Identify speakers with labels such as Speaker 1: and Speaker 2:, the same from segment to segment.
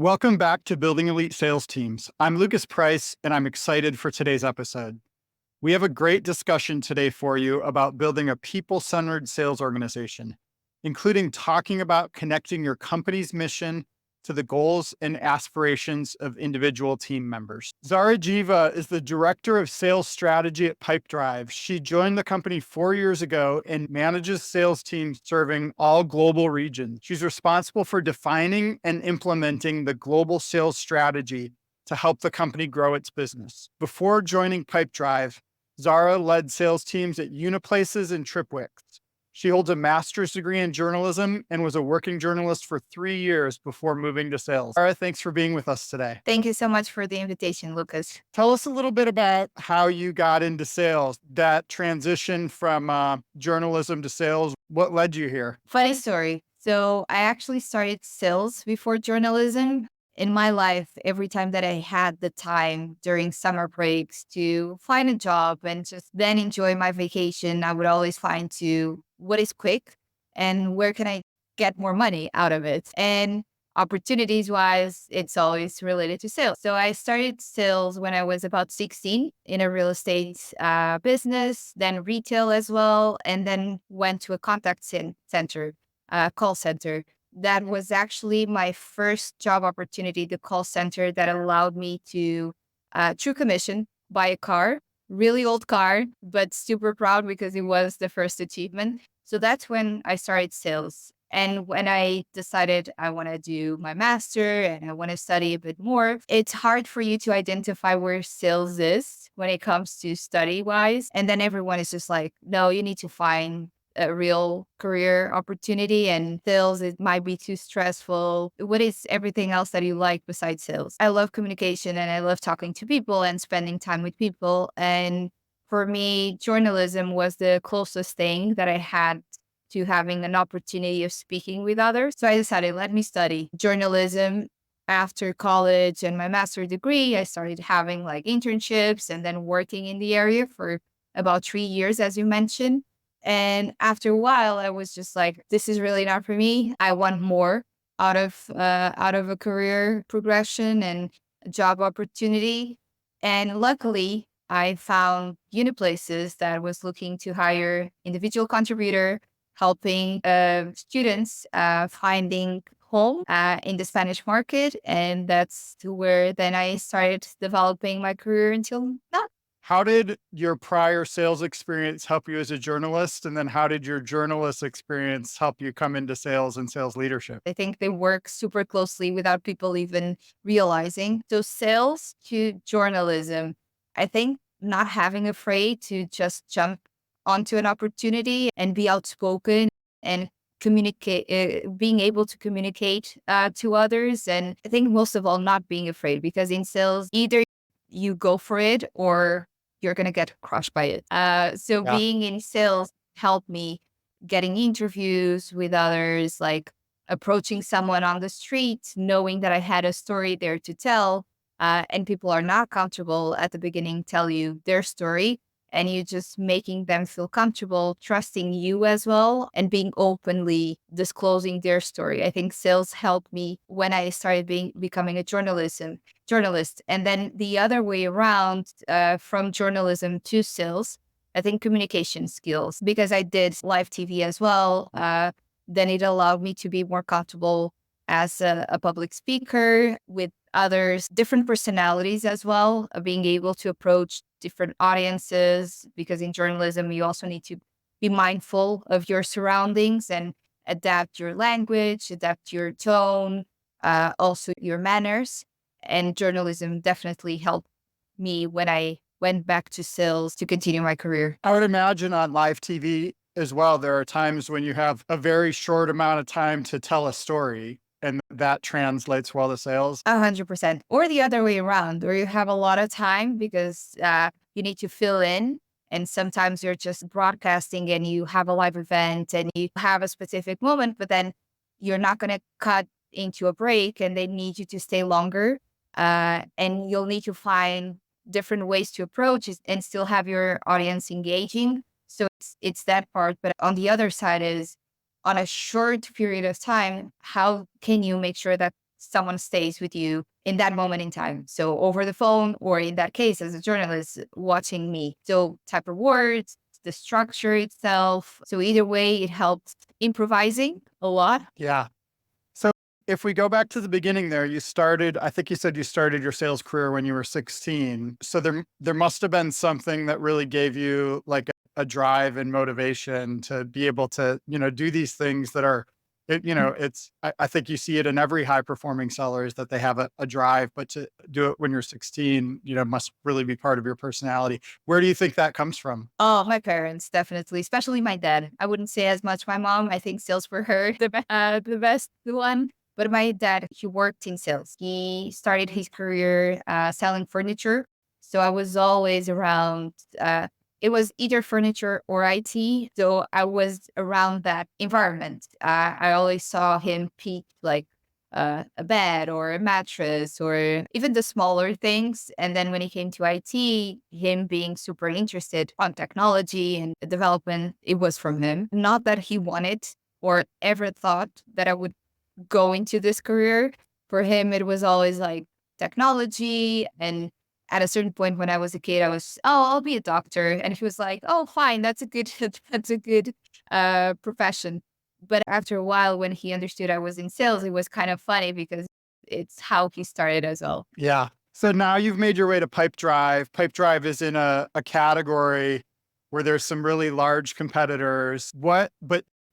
Speaker 1: Welcome back to Building Elite Sales Teams. I'm Lucas Price, and I'm excited for today's episode. We have a great discussion today for you about building a people-centered sales organization, including talking about connecting your company's mission to the goals and aspirations of individual team members. Zahra Jiva is the Director of Sales Strategy at Pipedrive. She joined the company 4 years ago and manages sales teams serving all global regions. She's responsible for defining and implementing the global sales strategy to help the company grow its business. Before joining Pipedrive, Zahra led sales teams at Uniplaces and Tripwix. She holds a master's degree in journalism and was a working journalist for 3 years before moving to sales. Zahra, thanks for being with us today.
Speaker 2: Thank you so much for the invitation, Lucas.
Speaker 1: Tell us a little bit about how you got into sales, that transition from journalism to sales. What led you here?
Speaker 2: Funny story. So I actually started sales before journalism. In my life, every time that I had the time during summer breaks to find a job and just then enjoy my vacation, I would always find to what is quick and where can I get more money out of it. And opportunities wise, it's always related to sales. So I started sales when I was about 16 in a real estate business, then retail as well, and then went to a contact center, call center. That was actually my first job opportunity, the call center that allowed me to, through commission, buy a car, really old car, but super proud because it was the first achievement. So that's when I started sales. And when I decided I want to do my master and I want to study a bit more, it's hard for you to identify where sales is when it comes to study wise. And then everyone is just like, no, you need to find a real career opportunity, and sales, it might be too stressful. What is everything else that you like besides sales? I love communication and I love talking to people and spending time with people. And for me, journalism was the closest thing that I had to having an opportunity of speaking with others. So I decided, let me study journalism. After college and my master's degree, I started having like internships and then working in the area for about 3 years, as you mentioned. And after a while, I was just like, this is really not for me. I want more out of a career progression and a job opportunity. And luckily, I found Uniplaces that was looking to hire individual contributor, helping students finding home in the Spanish market. And that's where then I started developing my career until now.
Speaker 1: How did your prior sales experience help you as a journalist? And then how did your journalist experience help you come into sales and sales leadership?
Speaker 2: I think they work super closely without people even realizing. So sales to journalism, I think not having afraid to just jump onto an opportunity and be outspoken and communicate, being able to communicate to others. And I think most of all, not being afraid, because in sales, either you go for it or you're going to get crushed by it. So
Speaker 1: Yeah.
Speaker 2: being in sales helped me getting interviews with others, like approaching someone on the street, knowing that I had a story there to tell, and people are not comfortable at the beginning, tell you their story, and you just making them feel comfortable, trusting you as well, and being openly disclosing their story. I think sales helped me when I started becoming a journalist. And then the other way around, from journalism to sales, I think communication skills, because I did live TV as well. Then it allowed me to be more comfortable as a public speaker with others, different personalities as well, being able to approach different audiences, because in journalism, you also need to be mindful of your surroundings and adapt your language, adapt your tone, also your manners. And journalism definitely helped me when I went back to sales to continue my career.
Speaker 1: I would imagine on live TV as well, there are times when you have a very short amount of time to tell a story, and that translates well to sales.
Speaker 2: 100%. Or the other way around, where you have a lot of time because you need to fill in. And sometimes you're just broadcasting and you have a live event and you have a specific moment, but then you're not going to cut into a break and they need you to stay longer. And you'll need to find different ways to approach it and still have your audience engaging. So it's that part. But on the other side is, on a short period of time, how can you make sure that someone stays with you in that moment in time. So over the phone, or in that case, as a journalist, watching me. So type of words, the structure itself. So either way, it helps improvising a lot.
Speaker 1: Yeah. So if we go back to the beginning there, I think you said you started your sales career when you were 16. So there must have been something that really gave you like a drive and motivation to be able to, do these things that are, I think you see it in every high performing seller is that they have a drive, but to do it when you're 16, must really be part of your personality. Where do you think that comes from?
Speaker 2: Oh, my parents, definitely, especially my dad. I wouldn't say as much my mom. I think sales for her, the best one. But my dad, he worked in sales. He started his career selling furniture. So I was always around, it was either furniture or IT. So I was around that environment. I always saw him pick like a bed or a mattress or even the smaller things. And then when it came to IT, him being super interested on technology and development, it was from him. Not that he wanted or ever thought that I would go into this career. For him, it was always like technology. And at a certain point when I was a kid, I was, oh, I'll be a doctor. And he was like, oh, fine, that's a good, that's a good profession. But after a while, when he understood I was in sales, it was kind of funny because it's how he started as well.
Speaker 1: Yeah. So now you've made your way to Pipedrive. Pipedrive is in a category where there's some really large competitors.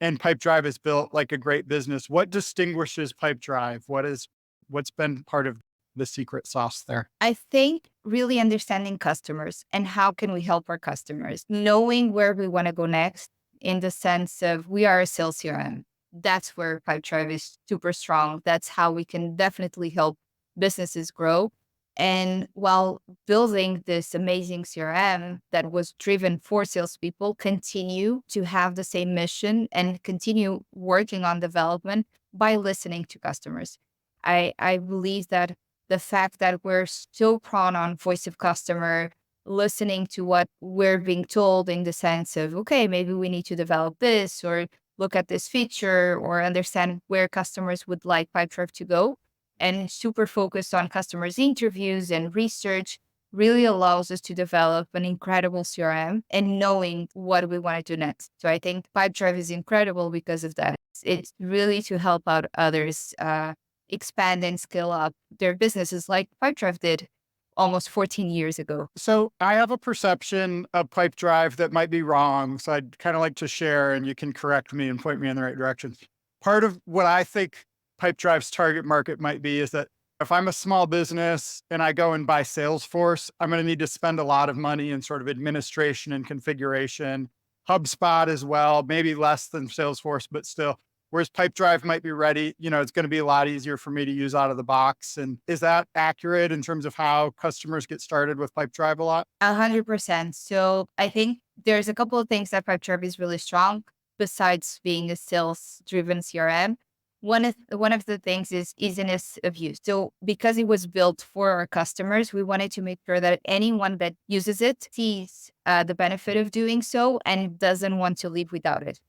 Speaker 1: And Pipedrive is built like a great business. What distinguishes Pipedrive? What's been part of the secret sauce there?
Speaker 2: I think really understanding customers and how can we help our customers, knowing where we want to go next in the sense of we are a sales CRM. That's where Pipedrive is super strong. That's how we can definitely help businesses grow. And while building this amazing CRM that was driven for salespeople, continue to have the same mission and continue working on development by listening to customers. I believe that the fact that we're so prone on voice of customer, listening to what we're being told in the sense of, okay, maybe we need to develop this or look at this feature or understand where customers would like Pipedrive to go, and super focused on customers' interviews and research really allows us to develop an incredible CRM and knowing what we want to do next. So I think Pipedrive is incredible because of that. It's really to help out others expand and scale up their businesses like Pipedrive did almost 14 years ago.
Speaker 1: So I have a perception of Pipedrive that might be wrong. So I'd kind of like to share and you can correct me and point me in the right direction. Part of what I think Pipedrive's target market might be is that if I'm a small business and I go and buy Salesforce, I'm going to need to spend a lot of money in sort of administration and configuration. HubSpot as well, maybe less than Salesforce, but still. Whereas Pipedrive might be ready, it's going to be a lot easier for me to use out of the box. And is that accurate in terms of how customers get started with Pipedrive a lot?
Speaker 2: 100%. So I think there's a couple of things that Pipedrive is really strong besides being a sales driven CRM. One of the things is easiness of use. So because it was built for our customers, we wanted to make sure that anyone that uses it sees the benefit of doing so and doesn't want to leave without it.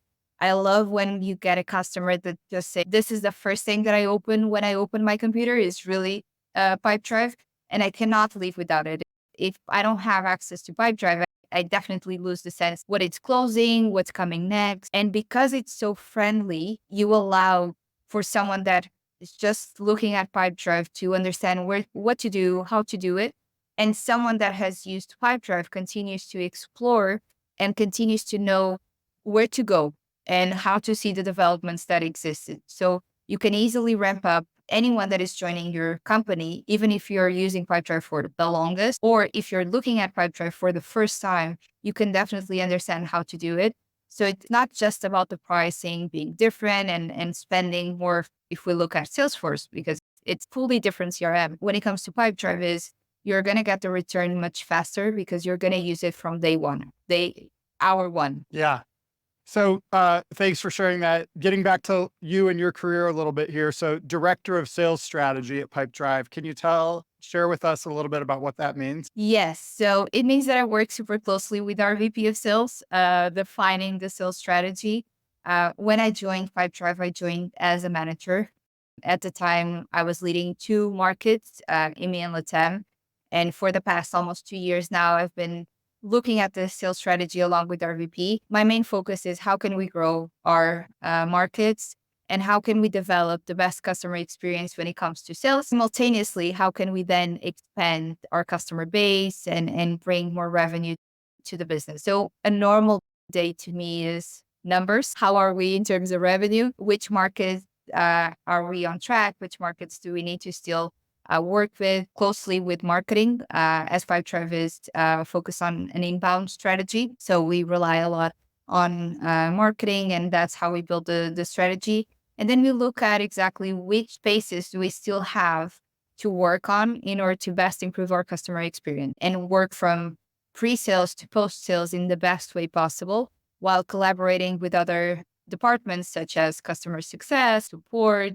Speaker 2: I love when you get a customer that just say, this is the first thing that I open when I open my computer is really Pipedrive, and I cannot live without it. If I don't have access to Pipedrive, I definitely lose the sense what it's closing, what's coming next. And because it's so friendly, you allow for someone that is just looking at Pipedrive to understand what to do, how to do it. And someone that has used Pipedrive continues to explore and continues to know where to go and how to see the developments that existed. So you can easily ramp up anyone that is joining your company, even if you're using Pipedrive for the longest, or if you're looking at Pipedrive for the first time, you can definitely understand how to do it. So it's not just about the pricing being different and spending more if we look at Salesforce, because it's fully different CRM. When it comes to Pipedrive is you're going to get the return much faster because you're going to use it from day one, hour one.
Speaker 1: Yeah. So thanks for sharing that. Getting back to you and your career a little bit here. So director of sales strategy at Pipedrive. Can you share with us a little bit about what that means?
Speaker 2: Yes. So it means that I work super closely with our VP of sales, defining the sales strategy. When I joined Pipedrive, I joined as a manager. At the time, I was leading two markets, EMEA and LATAM. And for the past almost 2 years now, I've been looking at the sales strategy along with our VP. My main focus is how can we grow our markets and how can we develop the best customer experience when it comes to sales. Simultaneously, how can we then expand our customer base and bring more revenue to the business? So a normal day to me is numbers. How are we in terms of revenue? Which markets are we on track? Which markets do we need to still work with closely with marketing? As Pipedrive is focused on an inbound strategy. So we rely a lot on marketing, and that's how we build the strategy. And then we look at exactly which spaces do we still have to work on in order to best improve our customer experience and work from pre-sales to post-sales in the best way possible while collaborating with other departments such as customer success, support,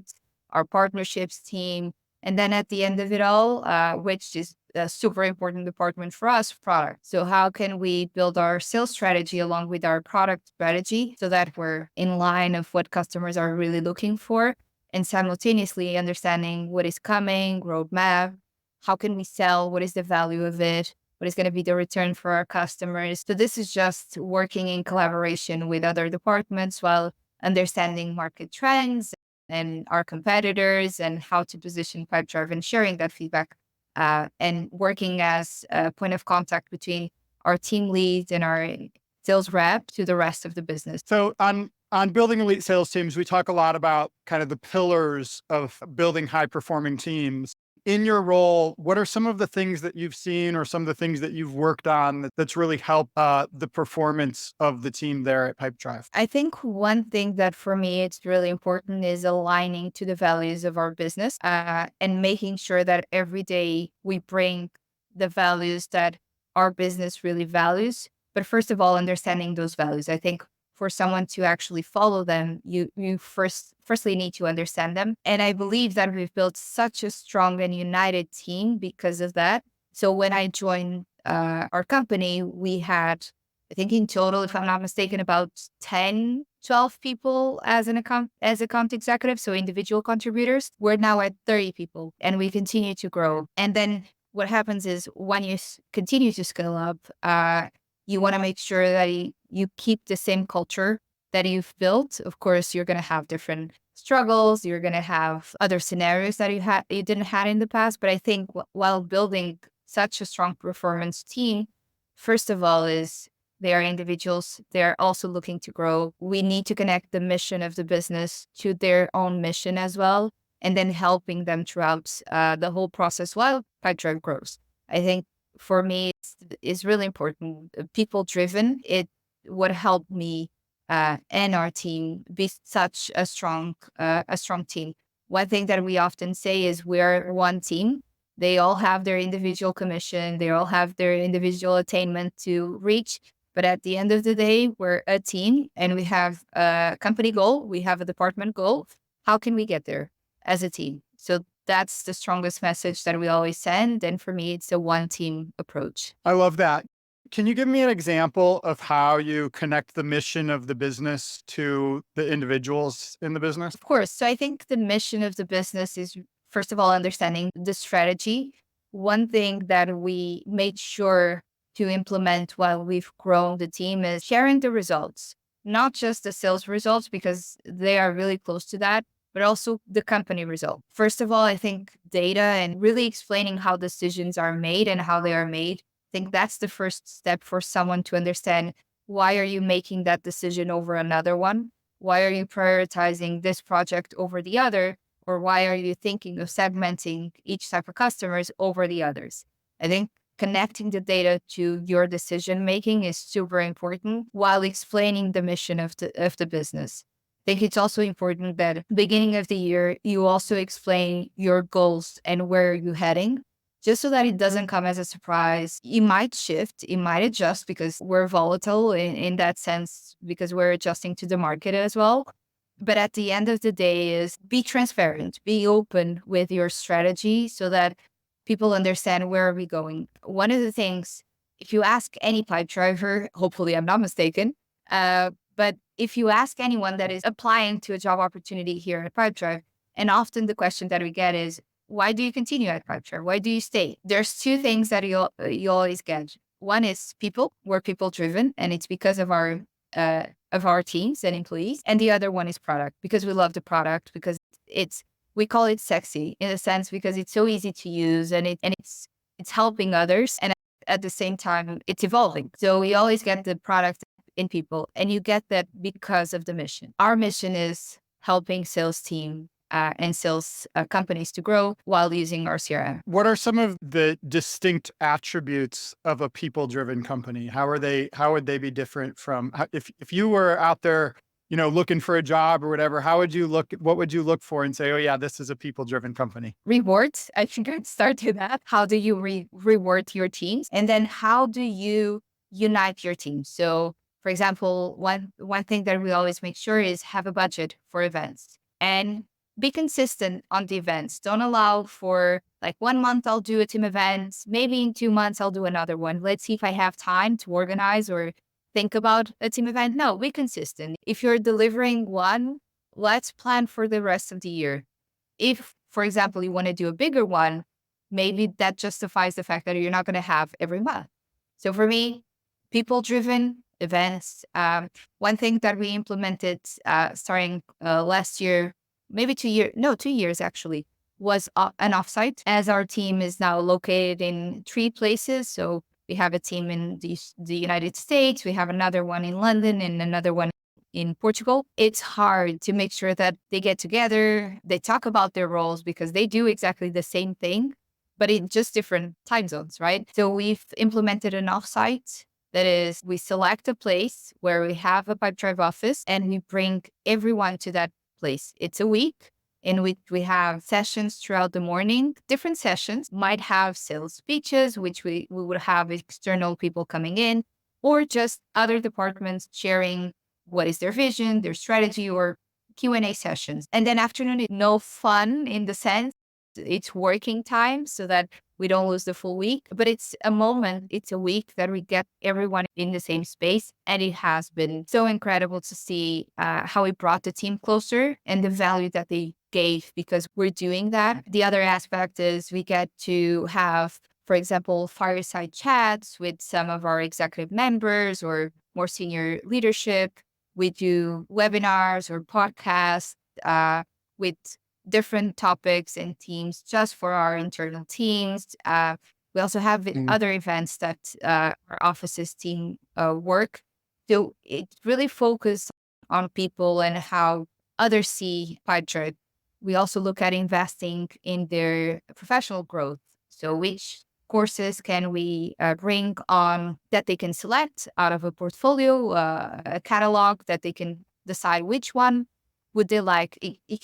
Speaker 2: our partnerships team. And then at the end of it all, which is a super important department for us, product. So how can we build our sales strategy along with our product strategy so that we're in line of what customers are really looking for and simultaneously understanding what is coming, roadmap, how can we sell, what is the value of it, what is going to be the return for our customers. So this is just working in collaboration with other departments while understanding market trends and our competitors and how to position Pipedrive and sharing that feedback and working as a point of contact between our team leads and our sales rep to the rest of the business.
Speaker 1: So on building elite sales teams, we talk a lot about kind of the pillars of building high performing teams. In your role, what are some of the things that you've seen or some of the things that you've worked on that's really helped the performance of the team there at Pipedrive?
Speaker 2: I think one thing that for me it's really important is aligning to the values of our business and making sure that every day we bring the values that our business really values. But first of all, understanding those values. I think for someone to actually follow them, you firstly need to understand them. And I believe that we've built such a strong and united team because of that. So when I joined our company, we had, I think in total, if I'm not mistaken, about 10, 12 people as account executive, so individual contributors. We're now at 30 people and we continue to grow. And then what happens is when you continue to scale up, you want to make sure that you keep the same culture that you've built. Of course, you're going to have different struggles. You're going to have other scenarios that you didn't have in the past. But I think while building such a strong performance team, first of all, is they are individuals. They're also looking to grow. We need to connect the mission of the business to their own mission as well, and then helping them throughout the whole process while Pipedrive grows. I think for me, it's really important. People driven, it would help me and our team be such a strong team. One thing that we often say is we're one team. They all have their individual commission. They all have their individual attainment to reach. But at the end of the day, we're a team and we have a company goal. We have a department goal. How can we get there as a team? So that's the strongest message that we always send. And for me, it's a one team approach.
Speaker 1: I love that. Can you give me an example of how you connect the mission of the business to the individuals in the business?
Speaker 2: Of course. So I think the mission of the business is, first of all, understanding the strategy. One thing that we made sure to implement while we've grown the team is sharing the results, not just the sales results, because they are really close to that, but also the company result. First of all, I think data and really explaining how decisions are made and how they are made. I think that's the first step for someone to understand, why are you making that decision over another one? Why are you prioritizing this project over the other? Or why are you thinking of segmenting each type of customers over the others? I think connecting the data to your decision making is super important while explaining the mission of the business. I think it's also important that beginning of the year, you also explain your goals and where you're heading, just so that it doesn't come as a surprise. You might shift, it might adjust because we're volatile in that sense, because we're adjusting to the market as well. But at the end of the day is be transparent, be open with your strategy so that people understand where are we going. One of the things, if you ask any pipe driver, hopefully I'm not mistaken, but if you ask anyone that is applying to a job opportunity here at Pipedrive, And often the question that we get is, why do you continue at Pipedrive? Why do you stay? There's two things that you always get. One is people. We're people driven, and it's because of our teams and employees. And the other one is product, because we love the product, because we call it sexy in a sense because it's so easy to use, and it's helping others, and at the same time it's evolving. So we always get the product in people, and you get that because of the mission. Our mission is helping sales team and sales companies to grow while using our CRM.
Speaker 1: What are some of the distinct attributes of a people-driven company? How would they be different from if you were out there, looking for a job or whatever, what would you look for and say, oh yeah, this is a people-driven company?
Speaker 2: Rewards. I think I'd start with that. How do you reward your teams? And then how do you unite your team? So for example, one thing that we always make sure is have a budget for events and be consistent on the events. Don't allow for like 1 month I'll do a team event, maybe in 2 months I'll do another one. Let's see if I have time to organize or think about a team event. No, be consistent. If you're delivering one, let's plan for the rest of the year. If, for example, you want to do a bigger one, maybe that justifies the fact that you're not going to have every month. So for me, people-driven events. One thing that we implemented starting last year, maybe 2 years actually, was an offsite, as our team is now located in 3 places. So we have a team in the United States, we have another one in London, and another one in Portugal. It's hard to make sure that they get together, they talk about their roles, because they do exactly the same thing, but in just different time zones, right? So we've implemented an offsite. That is, we select a place where we have a Pipedrive office and we bring everyone to that place. It's a week in which we have sessions throughout the morning. Different sessions might have sales speeches, which we would have external people coming in, or just other departments sharing what is their vision, their strategy, or Q&A sessions. And then afternoon is no fun in the sense it's working time so that we don't lose the full week, but it's a moment, it's a week that we get everyone in the same space. And it has been so incredible to see how it brought the team closer and the value that they gave because we're doing that. The other aspect is we get to have, for example, fireside chats with some of our executive members or more senior leadership. We do webinars or podcasts with different topics and themes just for our internal teams. We also have other events that our offices team work. So it really focuses on people and how others see Pipedrive. We also look at investing in their professional growth. So which courses can we bring on that they can select out of a portfolio, a catalog that they can decide which one would they like. It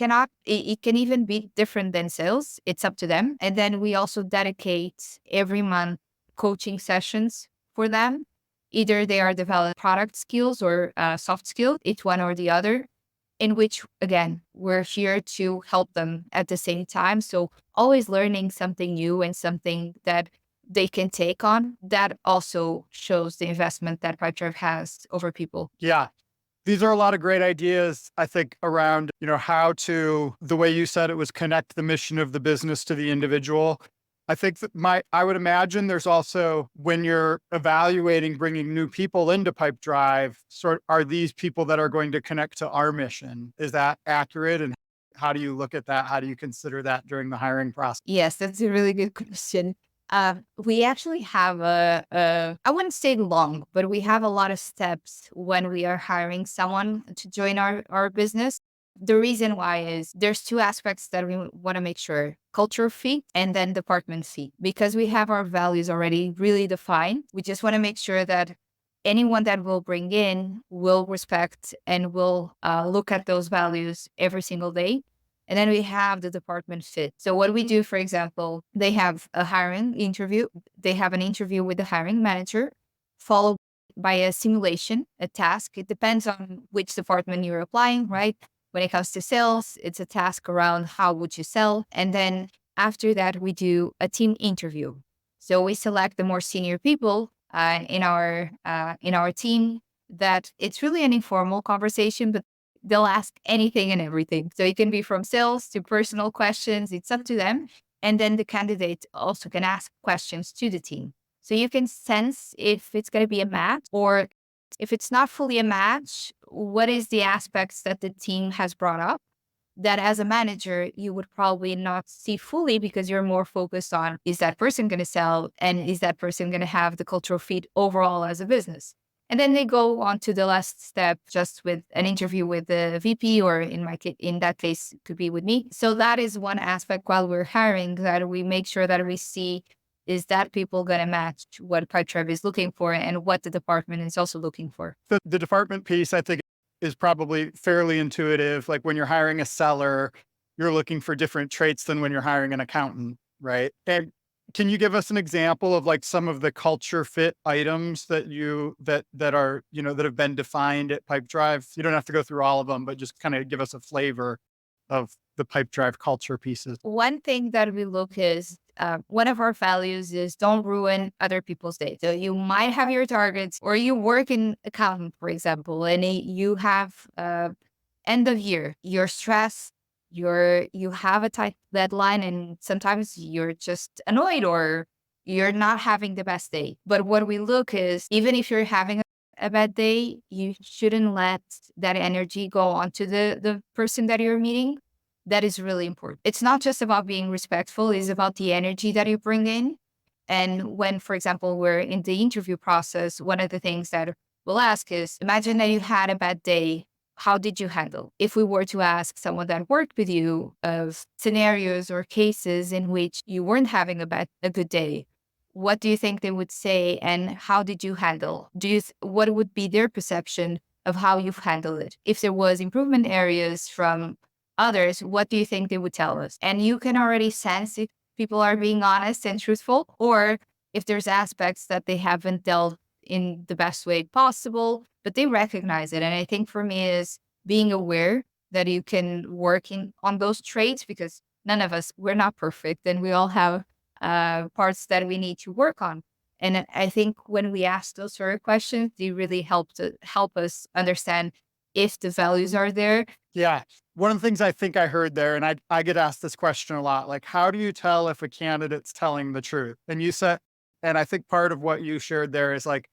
Speaker 2: can even be different than sales. It's up to them. And then we also dedicate every month coaching sessions for them. Either they are developing product skills or soft skills, it's one or the other, in which, again, we're here to help them at the same time. So always learning something new and something that they can take on. That also shows the investment that Pipedrive has over people.
Speaker 1: Yeah. These are a lot of great ideas, I think, around, how to, the way you said it was connect the mission of the business to the individual. I think that I would imagine there's also, when you're evaluating bringing new people into Pipedrive, are these people that are going to connect to our mission? Is that accurate? And how do you look at that? How do you consider that during the hiring process?
Speaker 2: Yes, that's a really good question. We actually have I wouldn't say long, but we have a lot of steps when we are hiring someone to join our business. The reason why is there's 2 aspects that we want to make sure: culture fit and then department fit. Because we have our values already really defined, we just want to make sure that anyone that we'll bring in will respect and will look at those values every single day. And then we have the department fit. So what we do, for example, they have a hiring interview. They have an interview with the hiring manager, followed by a simulation, a task. It depends on which department you're applying, right? When it comes to sales, it's a task around how would you sell. And then after that, we do a team interview. So we select the more senior people in our team. That it's really an informal conversation, but they'll ask anything and everything. So it can be from sales to personal questions. It's up to them. And then the candidate also can ask questions to the team. So you can sense if it's going to be a match, or if it's not fully a match, what is the aspects that the team has brought up that as a manager, you would probably not see fully because you're more focused on, is that person going to sell? And is that person going to have the cultural fit overall as a business? And then they go on to the last step, just with an interview with the VP, or in that case, it could be with me. So that is one aspect while we're hiring, that we make sure that we see, is that people going to match what Pipedrive is looking for and what the department is also looking for.
Speaker 1: The department piece, I think, is probably fairly intuitive. Like when you're hiring a seller, you're looking for different traits than when you're hiring an accountant, right? And can you give us an example of like some of the culture fit items that are, that have been defined at Pipedrive? You don't have to go through all of them, but just kind of give us a flavor of the Pipedrive culture pieces.
Speaker 2: One thing that we look is, one of our values is don't ruin other people's day. So you might have your targets, or you work in accounting, for example, and you have end of year, you're stressed, you have a tight deadline, and sometimes you're just annoyed or you're not having the best day. But what we look is, even if you're having a bad day, you shouldn't let that energy go on to the person that you're meeting. That is really important. It's not just about being respectful, it's about the energy that you bring in. And when, for example, we're in the interview process, one of the things that we'll ask is, imagine that you had a bad day. How did you handle? If we were to ask someone that worked with you of scenarios or cases in which you weren't having a good day, what do you think they would say, and how did you handle? What would be their perception of how you've handled it? If there was improvement areas from others, what do you think they would tell us? And you can already sense if people are being honest and truthful, or if there's aspects that they haven't dealt in the best way possible, but they recognize it. And I think for me is being aware that you can work on those traits, because none of us, we're not perfect, and we all have parts that we need to work on. And I think when we ask those sort of questions, they really help us understand if the values are there.
Speaker 1: Yeah. One of the things I think I heard there, and I get asked this question a lot, like, how do you tell if a candidate's telling the truth? And you said, and I think part of what you shared there is like,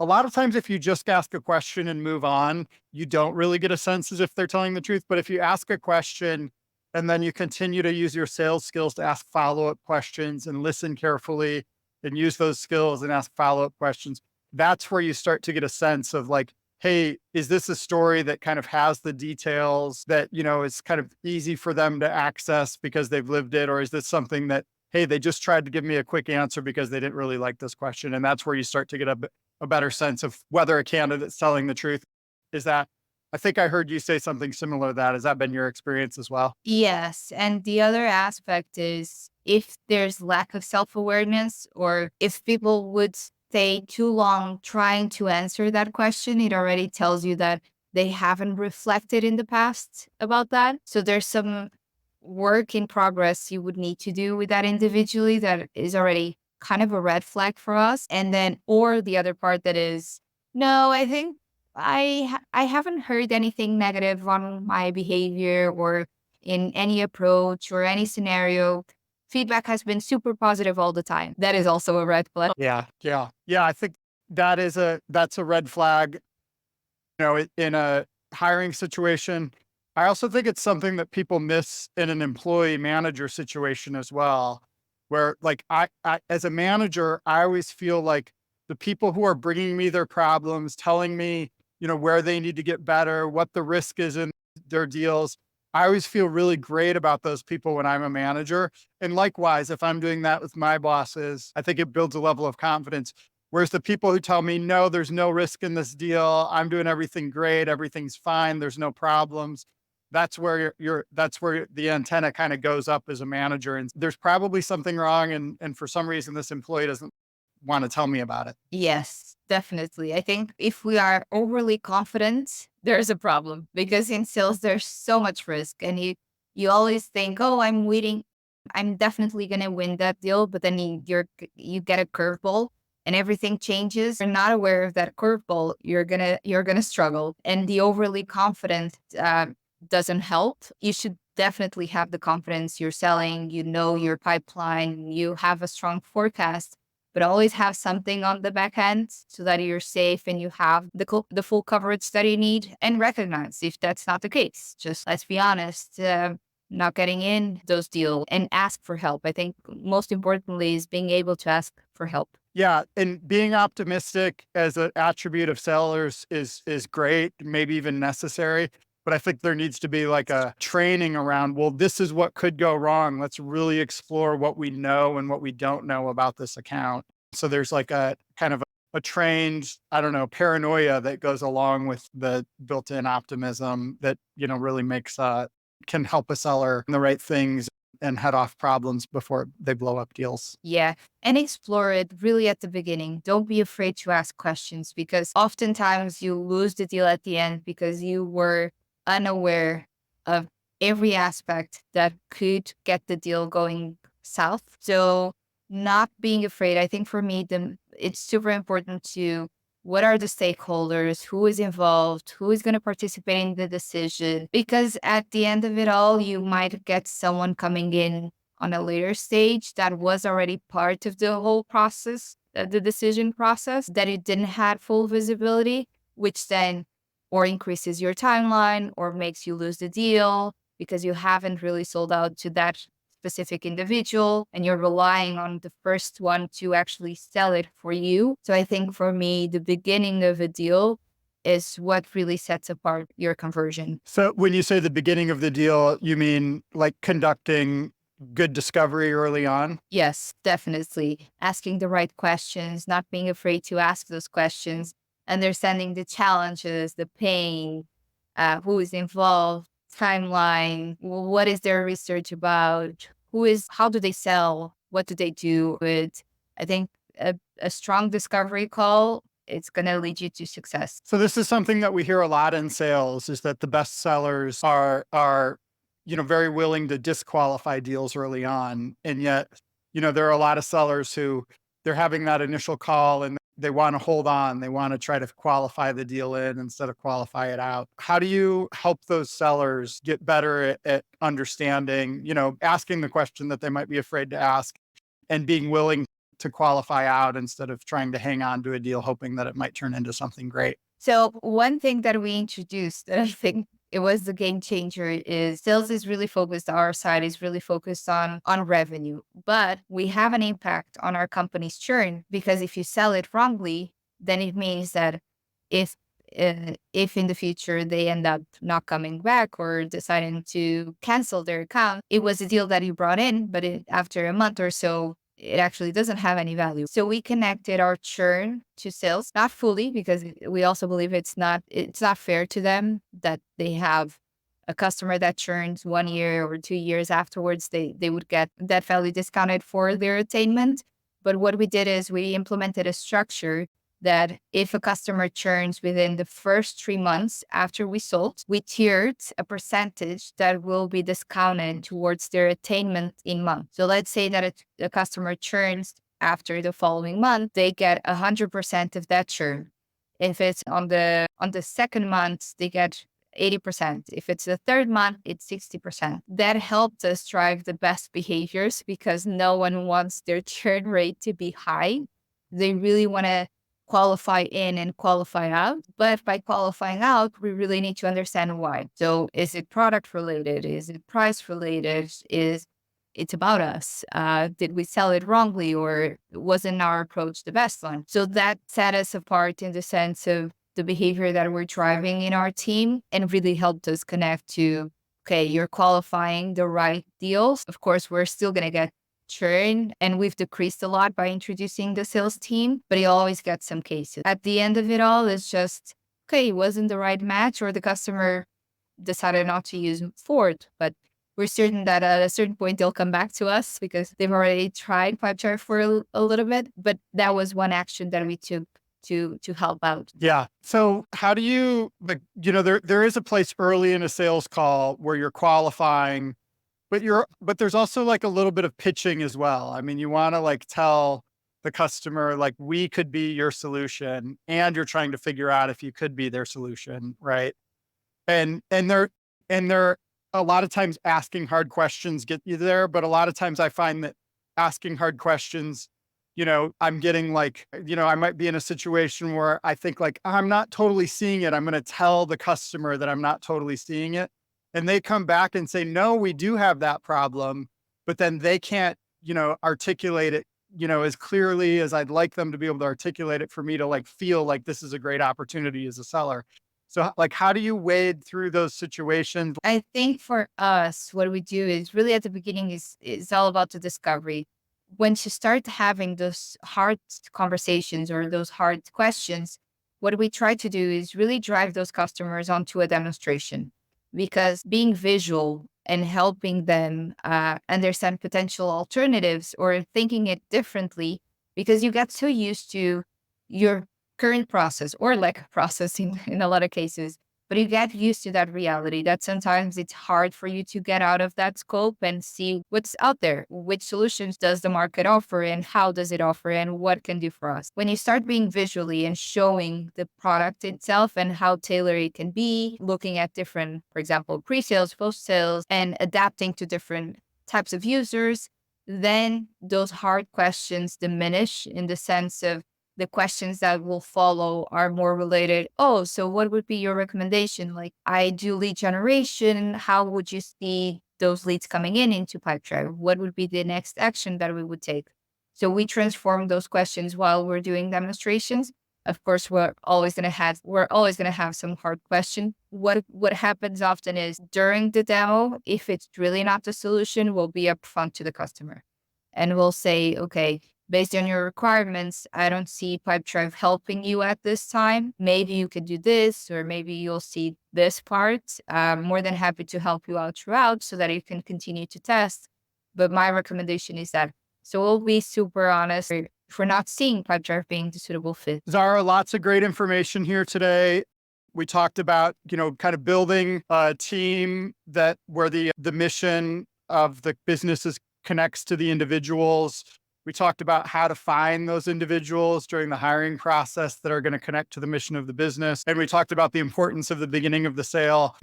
Speaker 1: a lot of times if you just ask a question and move on, you don't really get a sense as if they're telling the truth. But if you ask a question and then you continue to use your sales skills to ask follow-up questions and listen carefully and use those skills and ask follow-up questions, that's where you start to get a sense of like, hey, is this a story that kind of has the details that, is kind of easy for them to access because they've lived it? Or is this something that, hey, they just tried to give me a quick answer because they didn't really like this question? And that's where you start to get a better sense of whether a candidate's telling the truth. I think I heard you say something similar to that. Has that been your experience as well?
Speaker 2: Yes. And the other aspect is, if there's lack of self-awareness, or if people would stay too long trying to answer that question, it already tells you that they haven't reflected in the past about that. So there's some work in progress you would need to do with that individually that is already kind of a red flag for us. And then, or the other part that is, no, I think I haven't heard anything negative on my behavior or in any approach or any scenario. Feedback has been super positive all the time. That is also a red flag.
Speaker 1: Yeah. Yeah. Yeah. I think that's a red flag, in a hiring situation. I also think it's something that people miss in an employee manager situation as well, where like as a manager, I always feel like the people who are bringing me their problems, telling me, where they need to get better, what the risk is in their deals. I always feel really great about those people when I'm a manager. And likewise, if I'm doing that with my bosses, I think it builds a level of confidence. Whereas the people who tell me, no, there's no risk in this deal, I'm doing everything great, everything's fine, there's no problems. That's where that's where the antenna kind of goes up as a manager. And there's probably something wrong. And for some reason, this employee doesn't want to tell me about it.
Speaker 2: Yes, definitely. I think if we are overly confident, there's a problem, because in sales there's so much risk, and you always think, "Oh, I'm waiting. I'm definitely going to win that deal," but then you get a curveball and everything changes, you're not aware of that curveball, you're gonna struggle. And the overly confident doesn't help. You should definitely have the confidence you're selling, you know your pipeline, you have a strong forecast, but always have something on the back end so that you're safe and you have the full coverage that you need, and recognize if that's not the case. Just let's be honest, not getting in those deals, and ask for help. I think most importantly is being able to ask for help.
Speaker 1: Yeah, and being optimistic as an attribute of sellers is great, maybe even necessary. But I think there needs to be like a training around, well, this is what could go wrong. Let's really explore what we know and what we don't know about this account. So there's like a kind of a trained, I don't know, paranoia that goes along with the built-in optimism that, really makes can help a seller in the right things and head off problems before they blow up deals.
Speaker 2: Yeah. And explore it really at the beginning. Don't be afraid to ask questions, because oftentimes you lose the deal at the end because you were unaware of every aspect that could get the deal going south. So, not being afraid, I think for me, it's super important to, what are the stakeholders, who is involved, who is going to participate in the decision, because at the end of it all, you might get someone coming in on a later stage that was already part of the whole process, the decision process, that it didn't have full visibility, which then or increases your timeline or makes you lose the deal because you haven't really sold out to that specific individual and you're relying on the first one to actually sell it for you. So I think for me, the beginning of a deal is what really sets apart your conversion.
Speaker 1: So when you say the beginning of the deal, you mean like conducting good discovery early on?
Speaker 2: Yes, definitely. Asking the right questions, not being afraid to ask those questions, understanding the challenges, the pain, who is involved, timeline, what is their research about, how do they sell, what do they do with. I think a strong discovery call, it's going to lead you to success.
Speaker 1: So this is something that we hear a lot in sales, is that the best sellers are very willing to disqualify deals early on. And yet, there are a lot of sellers who they're having that initial call and they want to hold on. They want to try to qualify the deal in instead of qualify it out. How do you help those sellers get better at understanding, asking the question that they might be afraid to ask and being willing to qualify out instead of trying to hang on to a deal, hoping that it might turn into something great?
Speaker 2: So one thing that we introduced that I think it was the game changer is sales is really focused, our side is really focused on revenue, but we have an impact on our company's churn, because if you sell it wrongly, then it means that if if in the future they end up not coming back or deciding to cancel their account, it was a deal that you brought in, but after a month or so, it actually doesn't have any value. So we connected our churn to sales, not fully, because we also believe it's not fair to them that they have a customer that churns 1 year or 2 years afterwards, they would get that value discounted for their attainment. But what we did is we implemented a structure that if a customer churns within the first 3 months after we sold, we tiered a percentage that will be discounted towards their attainment in month. So let's say that a customer churns after the following month, they get 100% of that churn. If it's on the second month, they get 80%. If it's the third month, it's 60%. That helped us drive the best behaviors, because no one wants their churn rate to be high. They really want to qualify in and qualify out. But by qualifying out, we really need to understand why. So is it product related? Is it price related? Is it's about us? Did we sell it wrongly, or wasn't our approach the best one? So that set us apart in the sense of the behavior that we're driving in our team, and really helped us connect to, okay, you're qualifying the right deals. Of course, we're still going to get churn, and we've decreased a lot by introducing the sales team, but you always get some cases. At the end of it all, it's just, okay, it wasn't the right match, or the customer decided not to use Ford, but we're certain that at a certain point they'll come back to us because they've already tried Pipedrive for a little bit. But that was one action that we took to help out.
Speaker 1: Yeah. So how do you like, there is a place early in a sales call where you're qualifying, but there's also like a little bit of pitching as well. I mean, you want to like tell the customer like we could be your solution, and you're trying to figure out if you could be their solution, right? And they're a lot of times asking hard questions get you there, but a lot of times I find that asking hard questions, I'm getting like, I might be in a situation where I think like I'm not totally seeing it. I'm going to tell the customer that I'm not totally seeing it. And they come back and say, no, we do have that problem, but then they can't, articulate it, as clearly as I'd like them to be able to articulate it for me to like feel like this is a great opportunity as a seller. So, like, how do you wade through those situations?
Speaker 2: I think for us, what we do is really at the beginning is all about the discovery. Once you start having those hard conversations or those hard questions, what we try to do is really drive those customers onto a demonstration, because being visual and helping them understand potential alternatives or thinking it differently, because you get so used to your current process or lack of process in a lot of cases, but you get used to that reality that sometimes it's hard for you to get out of that scope and see what's out there. Which solutions does the market offer and how does it offer and what can do for us? When you start being visually and showing the product itself and how tailored it can be, looking at different, for example, pre-sales, post-sales, and adapting to different types of users, then those hard questions diminish in the sense of the questions that will follow are more related. Oh, so what would be your recommendation? Like, I do lead generation. How would you see those leads coming into Pipedrive? What would be the next action that we would take? So we transform those questions while we're doing demonstrations. Of course, we're always gonna have some hard question. What happens often is during the demo, if it's really not the solution, we'll be upfront to the customer and we'll say, okay, based on your requirements, I don't see Pipedrive helping you at this time. Maybe you could do this, or maybe you'll see this part. I'm more than happy to help you out throughout so that you can continue to test. But my recommendation is that. So we'll be super honest if we're not seeing Pipedrive being the suitable fit.
Speaker 1: Zahra, lots of great information here today. We talked about, kind of building a team that where the mission of the businesses connects to the individuals. We talked about how to find those individuals during the hiring process that are going to connect to the mission of the business. And we talked about the importance of the beginning of the sale.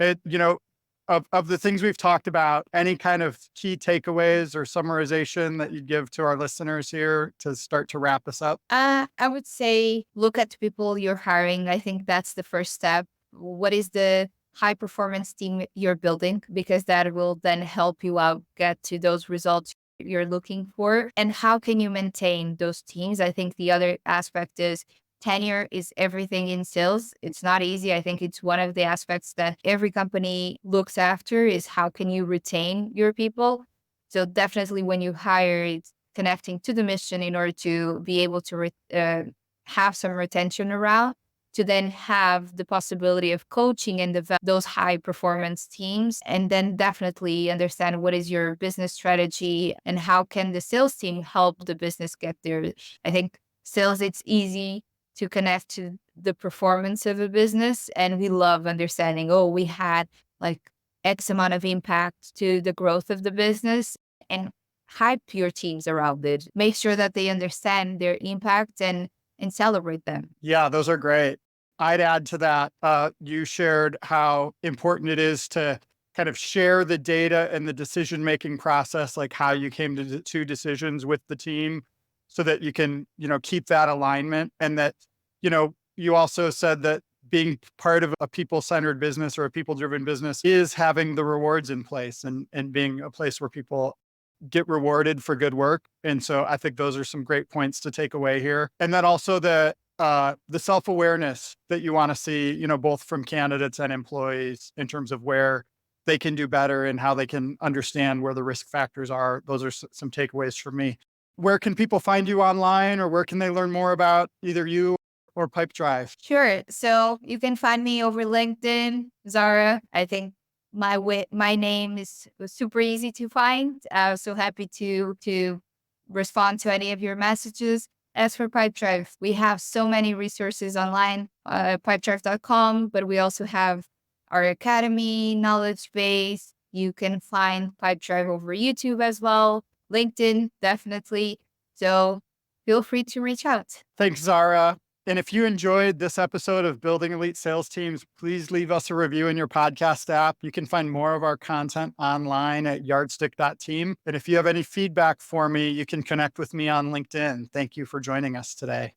Speaker 1: Of the things we've talked about, any kind of key takeaways or summarization that you'd give to our listeners here to start to wrap us up?
Speaker 2: I would say look at the people you're hiring. I think that's the first step. What is the high performance team you're building? Because that will then help you out get to those results you're looking for. And how can you maintain those teams? I think the other aspect is tenure is everything in sales. It's not easy. I think it's one of the aspects that every company looks after is how can you retain your people? So definitely when you hire, it's connecting to the mission in order to be able to have some retention around, to then have the possibility of coaching and develop those high performance teams, and then definitely understand what is your business strategy and how can the sales team help the business get there. I think sales, it's easy to connect to the performance of a business, and we love understanding, oh, we had like X amount of impact to the growth of the business, and hype your teams around it. Make sure that they understand their impact and celebrate them.
Speaker 1: Yeah, those are great. I'd add to that, you shared how important it is to kind of share the data and the decision-making process, like how you came to the two decisions with the team so that you can, keep that alignment. And that, you also said that being part of a people-centered business or a people-driven business is having the rewards in place and being a place where people get rewarded for good work. And so I think those are some great points to take away here. And then also the self-awareness that you want to see, both from candidates and employees in terms of where they can do better and how they can understand where the risk factors are. Those are some takeaways for me. Where can people find you online, or where can they learn more about either you or Pipedrive?
Speaker 2: Sure. So you can find me over LinkedIn, Zara. I think my name is super easy to find. So happy to respond to any of your messages. As for Pipedrive, we have so many resources online, pipedrive.com, but we also have our academy, knowledge base. You can find Pipedrive over YouTube as well, LinkedIn, definitely. So feel free to reach out.
Speaker 1: Thanks, Zahra. And if you enjoyed this episode of Building Elite Sales Teams, please leave us a review in your podcast app. You can find more of our content online at yardstick.team. And if you have any feedback for me, you can connect with me on LinkedIn. Thank you for joining us today.